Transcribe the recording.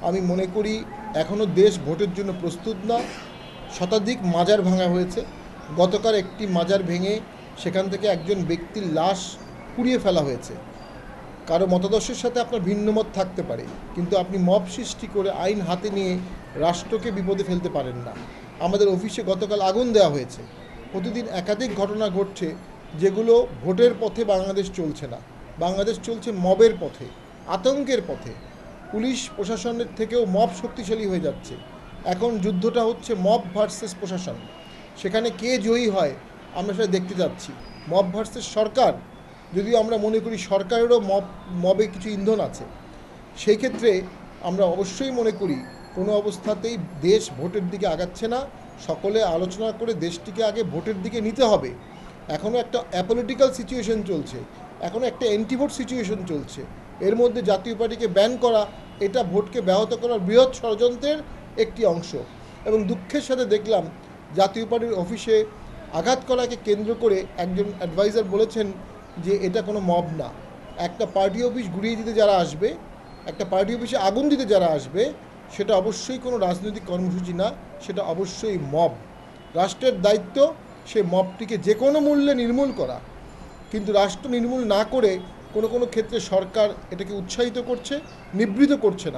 আমি মনে করি এখনও দেশ ভোটের জন্য প্রস্তুত না। শতাধিক মাজার ভাঙা হয়েছে। গতকাল একটি মাজার ভেঙে সেখান থেকে একজন ব্যক্তির লাশ পুড়িয়ে ফেলা হয়েছে। কারো মতাদর্শের সাথে আপনার ভিন্ন মত থাকতে পারে, কিন্তু আপনি মব সৃষ্টি করে আইন হাতে নিয়ে রাষ্ট্রকে বিপদে ফেলতে পারেন না। আমাদের অফিসে গতকাল আগুন দেওয়া হয়েছে। প্রতিদিন একাধিক ঘটনা ঘটছে যেগুলো ভোটের পথে বাংলাদেশ চলছে না, বাংলাদেশ চলছে মবের পথে, আতঙ্কের পথে। পুলিশ প্রশাসনের থেকেও মব শক্তিশালী হয়ে যাচ্ছে। এখন যুদ্ধটা হচ্ছে মব ভার্সেস প্রশাসন। সেখানে কে জয়ী হয় আমরা সেটা দেখতে যাচ্ছি। মব ভার্সেস সরকার, যদিও আমরা মনে করি সরকারেরও মবে কিছু ইন্ধন আছে। সেই ক্ষেত্রে আমরা অবশ্যই মনে করি কোনো অবস্থাতেই দেশ ভোটের দিকে আগাচ্ছে না। সকলে আলোচনা করে দেশটিকে আগে ভোটের দিকে নিতে হবে। এখনও একটা অ্যাপলিটিক্যাল সিচুয়েশন চলছে, এখনও একটা অ্যান্টিভোট সিচুয়েশন চলছে। এর মধ্যে জাতীয় পার্টিকে ব্যান করা, এটা ভোটকে ব্যাহত করার বৃহৎ ষড়যন্ত্রের একটি অংশ। এবং দুঃখের সাথে দেখলাম জাতীয় পার্টির অফিসে আঘাত করাকে কেন্দ্র করে একজন অ্যাডভাইজার বলেছেন যে এটা কোনো মব না। একটা পার্টি অফিস গুড়িয়ে দিতে যারা আসবে, একটা পার্টি অফিসে আগুন দিতে যারা আসবে, সেটা অবশ্যই কোনো রাজনৈতিক কর্মসূচি না, সেটা অবশ্যই মব। রাষ্ট্রের দায়িত্ব সে মবটিকে যে কোনো মূল্যে নির্মূল করা। কিন্তু রাষ্ট্র নির্মূল না করে কোনো কোনো ক্ষেত্রে সরকার এটাকে উৎসাহিত করছে, নিবৃত করছে না।